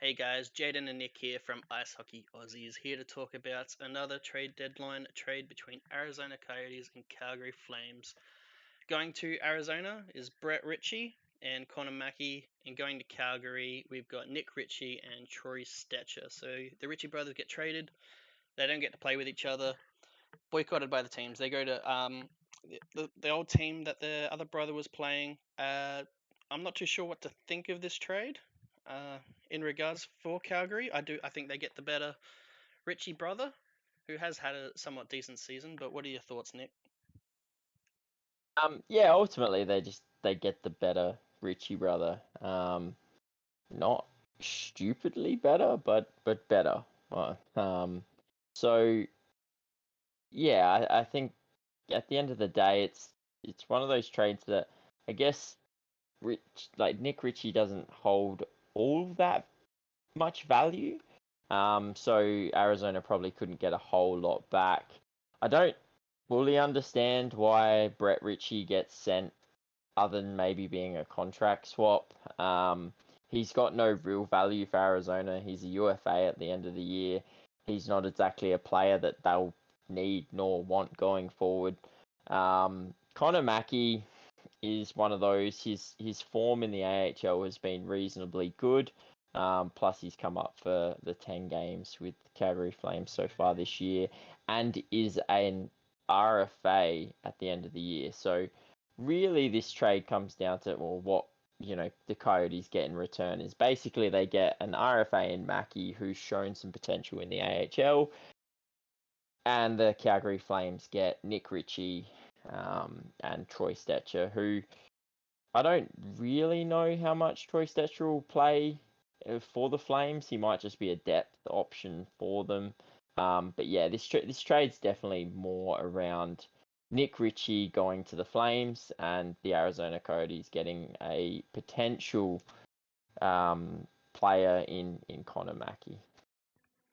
Hey guys, Jaden and Nick here from Ice Hockey Aussies, here to talk about another trade deadline trade between Arizona Coyotes and Calgary Flames. Going to Arizona is Brett Ritchie and Connor Mackey, and going to Calgary, we've got Nick Ritchie and Troy Stetcher. So the Ritchie brothers get traded, they don't get to play with each other, boycotted by the teams. They go to the old team that the other brother was playing. I'm not too sure what to think of this trade. In regards for Calgary, I think they get the better Richie brother, who has had a somewhat decent season. But what are your thoughts, Nick? Yeah, ultimately they get the better Richie brother. Not stupidly better, but better. So yeah, I think at the end of the day, it's one of those trades that I guess Nick Ritchie doesn't hold all that much value. So Arizona probably couldn't get a whole lot back. I don't fully understand why Brett Ritchie gets sent other than maybe being a contract swap. He's got no real value for Arizona. He's a UFA at the end of the year. He's not exactly a player that they'll need nor want going forward. Connor Mackey is one of those. His form in the AHL has been reasonably good. Plus, he's come up for the 10 games with the Calgary Flames so far this year, and is an RFA at the end of the year. So really this trade comes down to what the Coyotes get in return is basically they get an RFA in Mackey who's shown some potential in the AHL, and the Calgary Flames get Nick Ritchie and Troy Stetcher, who I don't really know how much Troy Stetcher will play for the Flames. He might just be a depth option for them. But yeah, this trade's definitely more around Nick Ritchie going to the Flames and the Arizona Coyotes getting a potential player in Connor Mackey.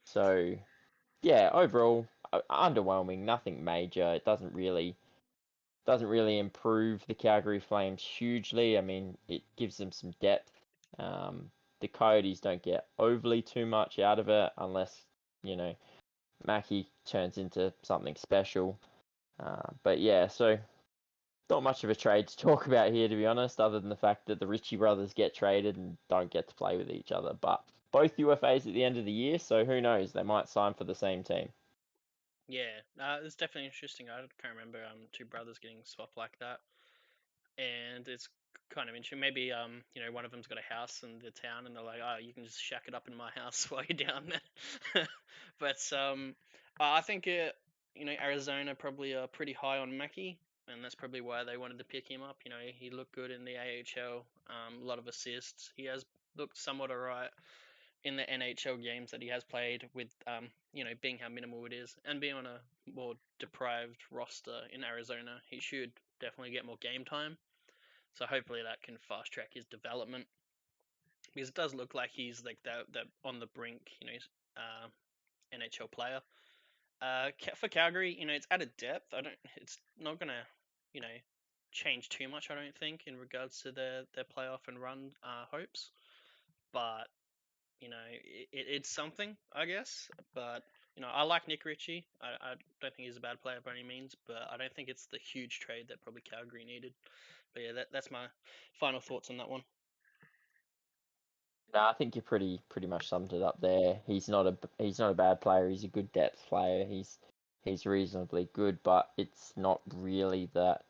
So yeah, overall underwhelming, nothing major. It doesn't really improve the Calgary Flames hugely. I mean, it gives them some depth. The Coyotes don't get overly too much out of it unless Mackey turns into something special. But yeah, so not much of a trade to talk about here, to be honest, other than the fact that the Ritchie brothers get traded and don't get to play with each other. But both UFAs at the end of the year, so who knows? They might sign for the same team. Yeah, it's definitely interesting. I can't remember two brothers getting swapped like that, and it's kind of interesting. Maybe one of them's got a house in the town, and they're like, oh, you can just shack it up in my house while you're down there. But I think Arizona probably are pretty high on Mackey, and that's probably why they wanted to pick him up. He looked good in the AHL, a lot of assists. He has looked somewhat alright in the NHL games that he has played with, being how minimal it is and being on a more deprived roster in Arizona, he should definitely get more game time. So hopefully that can fast track his development, because it does look like he's like the on the brink, NHL player. For Calgary, it's added depth. It's not gonna, you know, change too much. I don't think in regards to their playoff and run hopes, but it's something, I guess. But I like Nick Ritchie. I don't think he's a bad player by any means, but I don't think it's the huge trade that probably Calgary needed. But yeah, that's my final thoughts on that one. No, I think you pretty much summed it up there. He's not a bad player. He's a good depth player. He's reasonably good, but it's not really that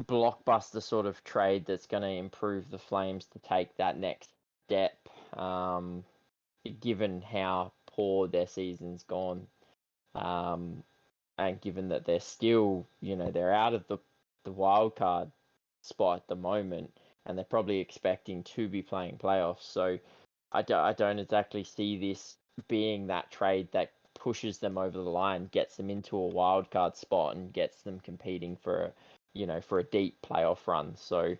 blockbuster sort of trade that's going to improve the Flames to take that next step. Given how poor their season's gone, and given that they're still, they're out of the wild card spot at the moment, and they're probably expecting to be playing playoffs. So I don't exactly see this being that trade that pushes them over the line, gets them into a wild card spot, and gets them competing for for a deep playoff run. So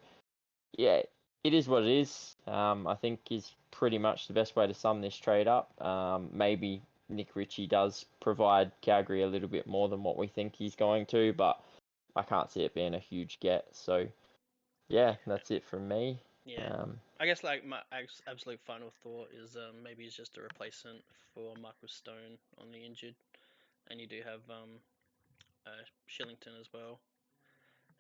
yeah, it is what it is. I think is pretty much the best way to sum this trade up. Maybe Nick Ritchie does provide Calgary a little bit more than what we think he's going to, but I can't see it being a huge get. So yeah, that's it from me. Yeah. I guess like my absolute final thought is maybe he's just a replacement for Michael Stone on the injured, and you do have Shillington as well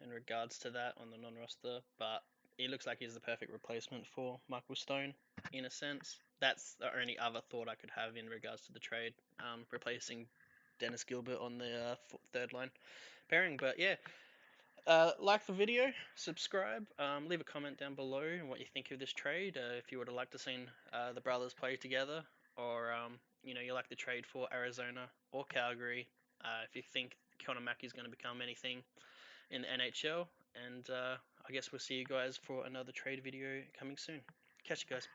in regards to that on the non-roster, but he looks like he's the perfect replacement for Michael Stone in a sense. That's the only other thought I could have in regards to the trade, replacing Dennis Gilbert on the third line pairing. But yeah, like the video, subscribe, leave a comment down below on what you think of this trade. If you would have liked to seen the brothers play together, or you like the trade for Arizona or Calgary. If you think Connor Mackey's going to become anything in the NHL, and I guess we'll see you guys for another trade video coming soon. Catch you guys.